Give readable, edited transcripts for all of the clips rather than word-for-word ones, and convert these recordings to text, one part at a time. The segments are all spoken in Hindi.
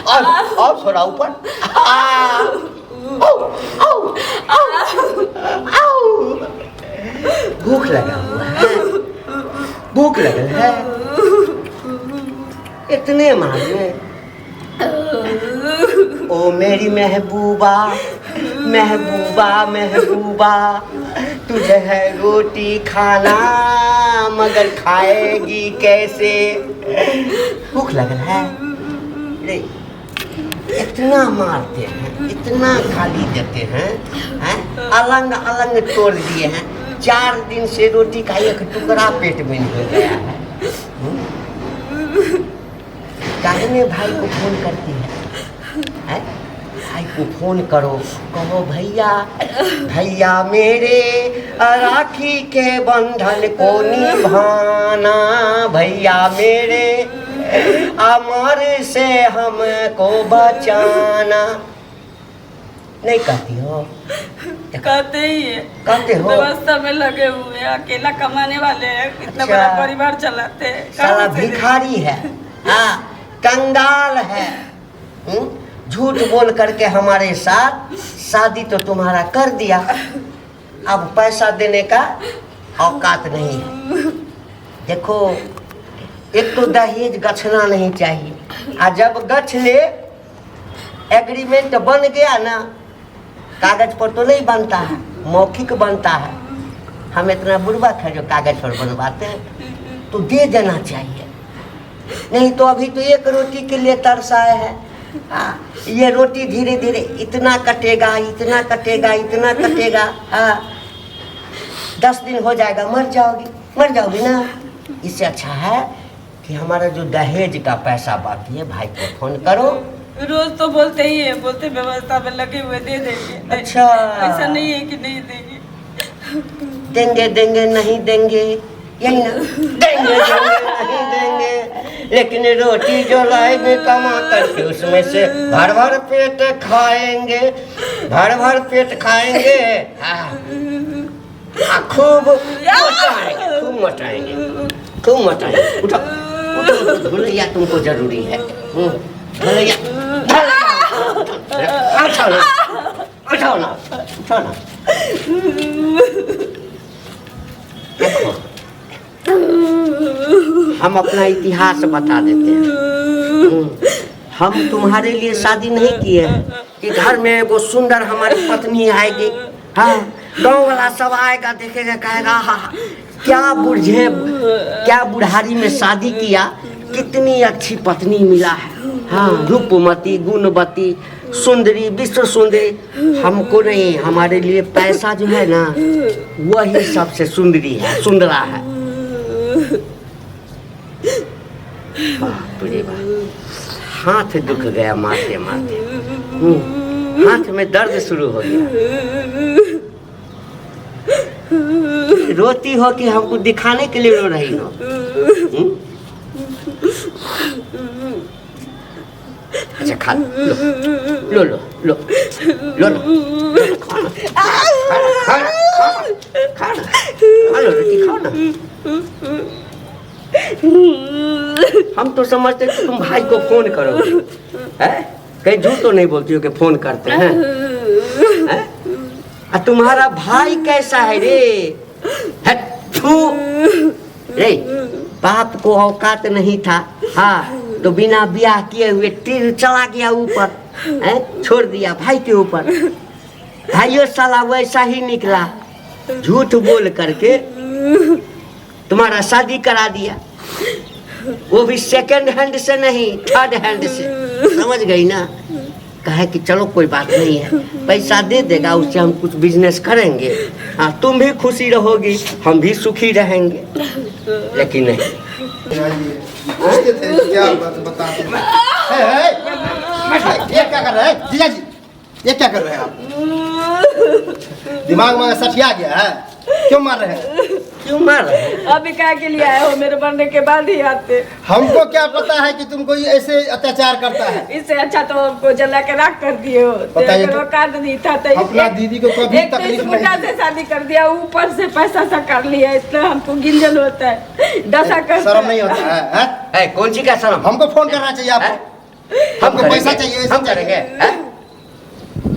और थोड़ा ऊपर। भूख लगा हुआ है, भूख लगा है, इतने मांगे। ओ मेरी महबूबा महबूबा महबूबा, तुझे है रोटी खाना मगर खाएगी कैसे? भूख लगा है। इतना मारते हैं, इतना गाली देते हैं, अलंग अलंग तोड़ दिए हैं। 4 दिन से रोटी का एक टुकड़ा पेट में नहीं हो गया है। कहने भाई को फोन करती है, भाई को फोन करो, कहो भैया भैया मेरे राखी के बंधन को निभाना, भैया मेरे अमर से हमको बचाना। नहीं कहती हो? कहते ही है, कहते हो? व्यवस्था में लगे हुए हैं, अकेला कमाने वाले हैं, इतना बड़ा परिवार चलाते हैं। साला भिखारी है, हाँ कंगाल है। झूठ बोल करके हमारे साथ शादी तो तुम्हारा कर दिया, अब पैसा देने का औकात नहीं है। देखो, एक तो दहेज गछना नहीं चाहिए, और जब गछ ले एग्रीमेंट बन गया ना, कागज पर तो नहीं बनता है, मौखिक बनता है। हम इतना बुर्बक है जो कागज पर बनवाते हैं, तो दे देना चाहिए। नहीं तो अभी तो एक रोटी के लिए तरसाए है। ये रोटी धीरे धीरे इतना कटेगा, इतना कटेगा, इतना कटेगा। 10 दिन हो जाएगा, मर जाओगी ना। इससे अच्छा है कि हमारा जो दहेज का पैसा बाकी है, भाई को फोन करो। रोज तो बोलते ही है, बोलते व्यवस्था में लगे हुए दे देंगे। अच्छा, ऐसा नहीं है कि नहीं देंगे। देंगे देंगे नहीं देंगे, यही ना, देंगे देंगे नहीं देंगे। लेकिन रोटी जो लाएंगे कमा करके, उसमें से भर भर पेट खाएंगे, भर भर पेट खाएंगे। खूब मचाएंगे, खूब मचाएंगे, खूब मचाएंगे। उठो उठो, भुलैया तुमको जरूरी है। भुलैया उठाओ ना, उठाओ ना, उठाओ ना। देखो, हम अपना इतिहास बता देते हैं। हम तुम्हारे लिए शादी नहीं किए हैं कि घर में वो सुंदर हमारी पत्नी आएगी। हाँ, गाँव वाला सब आएगा, देखेगा, कहेगा हाँ क्या बुढ़ारी में शादी किया, कितनी अच्छी पत्नी मिला है। हाँ, रूपमती, गुणवती, सुंदरी, विश्व सुंदरी। हमको नहीं, हमारे लिए पैसा जो है ना, वही सबसे सुंदरी है, सुंदरा है। हाथ दुख गया मारते मारते, हाथ में दर्द शुरू हो गया। रोती हो कि हमको दिखाने के लिए रो रही हो? अच्छा खा लो, लो लो लो लो लो, खा लो, रोटी खाओ ना। हम तो समझते कि तुम भाई को फोन करोगे, कहीं झूठ तो नहीं बोलती हो कि फोन करते हैं? तुम्हारा भाई कैसा है रे? रे, बाप को औकात नहीं था, हाँ, तो बिना ब्याह किए हुए तीर चला गया ऊपर, छोड़ दिया भाई के ऊपर। भाइयों साला वैसा ही निकला, झूठ बोल करके तुम्हारा शादी करा दिया, वो भी सेकंड हैंड से नहीं, थर्ड हैंड से। समझ गई ना? कहे कि चलो कोई बात नहीं है, पैसा दे देगा, उससे हम कुछ बिजनेस करेंगे। हाँ, तुम भी खुशी रहोगी, हम भी सुखी रहेंगे। लेकिन नहीं, क्या बताते हैं? ये क्या कर रहे हैं जीजा जी? ये क्या कर रहे हैं आप? दिमाग में सठिया गया है? क्यों मार रहे हैं? क्यों मार रहे हैं? अभी क्या के लिए आए हो? मेरे मरने के बाद ही आते। हमको क्या पता है कि तुमको ये ऐसे अत्याचार करता है? इससे अच्छा तो हमको जला के राख कर दिए हो। बताइए तो, काट नहीं था तो अपना दीदी को कभी तकलीफ नहीं से शादी कर दिया, ऊपर से पैसा सा कर लिया, इसलिए हमको गिंजन होता है, दशा कर। शर्म नहीं होता है? कौन सी क्या शर्म? हमको फोन करना चाहिए आपको। हमको करेंगे, पैसा चाहिए, ऐसा हम करेंगे चाहिए। हैं?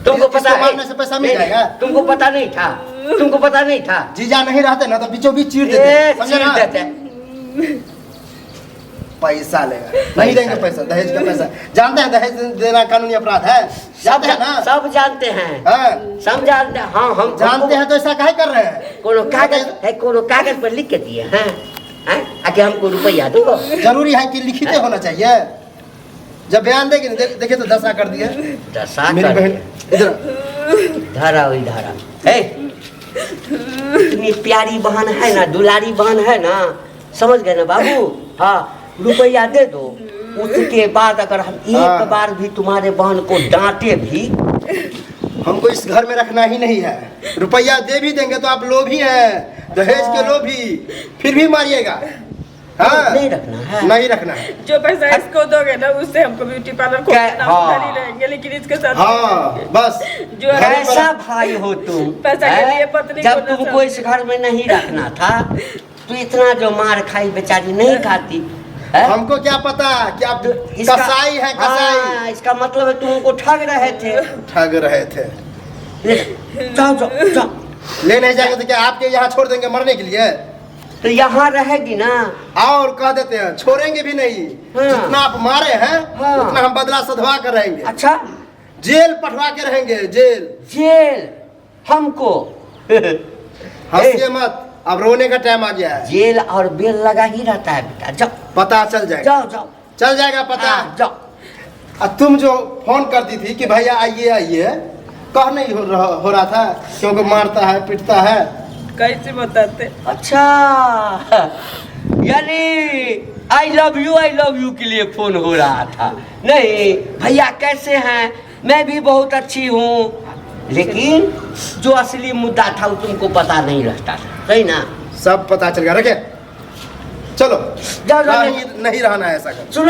तुमको पता इसको है मारने से पैसा मिल जाएगा? तुमको पता नहीं था, तुमको पता नहीं था। जीजा नहीं रहते ना तो बीचों बीच चीर ये देते, समझे चीर ना? देते। पैसा लेगा, नहीं देंगे पैसा, दहेज का पैसा। जानते हैं दहेज देना कानूनी अपराध है, जानते हैं ना? सब जानते हैं, हाँ, सब जानते हैं। हाँ हम जानते हैं तो ऐसा काहे कर रहे हैं? कोनो कागज है, कोनो कागज पर लिख के दिए हैं हैं? आके हमको रुपया दो। जरूरी है कि लिखित होना चाहिए। जब बयान देगी देखिए तो दशा कर दिया दशा मेरी कर बहन। इधर धारा हुई धारा है। इतनी प्यारी बहन है ना, दुलारी बहन है ना, समझ गए ना बाबू। हाँ रुपया दे दो, उसके बाद अगर हम एक हाँ। बार भी तुम्हारे बहन को डांटे भी, हमको इस घर में रखना ही नहीं है। रुपया दे भी देंगे तो आप लोभी हैं, दहेज के लोभी, फिर भी मारिएगा। हाँ, नहीं रखना है। नहीं रखना है। जो पैसा इसको दोगे ना उससे हमको ब्यूटी पार्लर खोलना, हाँ। उधर ही रहेंगे, लेकिन इसके साथ हाँ बस जो है कैसा भाई हो तुम? पैसा के हैं? लिए पत्नी जब को तुमको इस घर में नहीं रखना था तो इतना जो मार खाई बेचारी नहीं खाती है? हमको क्या पता कि आप तो इसका- कसाई है, कसाई। हाँ, इसका मतलब है तुम उनको ठग रहे थे। ठग रहे थे। जाओ जाओ जाओ। ले नहीं जाएंगे तो क्या आपके यहाँ छोड़ देंगे मरने के लिए? तो यहाँ रहेगी ना। और कह देते हैं छोड़ेंगे भी नहीं। हाँ। जितना आप मारे हैं हाँ। उतना हम बदला सधवा कर रहेंगे। अच्छा जेल पठवा के रहेंगे, जेल। जेल हमको हंसिए मत, अब रोने का टाइम आ गया है। जेल और बेल लगा ही रहता है बेटा। जाओ पता चल जाएगा, जाओ जाओ चल जाएगा पता। हाँ, जाओ। अब तुम जो फोन करती थी कि भैया आइए आइए, कह नहीं हो रहा था क्योंकि मारता है पीटता है। कैसे बताते? अच्छा यानी आई लव यू के लिए फोन हो रहा था। नहीं भैया कैसे हैं, मैं भी बहुत अच्छी हूँ, लेकिन जो असली मुद्दा था वो तुमको पता नहीं रहता था, सही ना? सब पता चल गया। रखे चलो, जाओ, जाओ, नहीं रहना है ऐसा कर। सुनो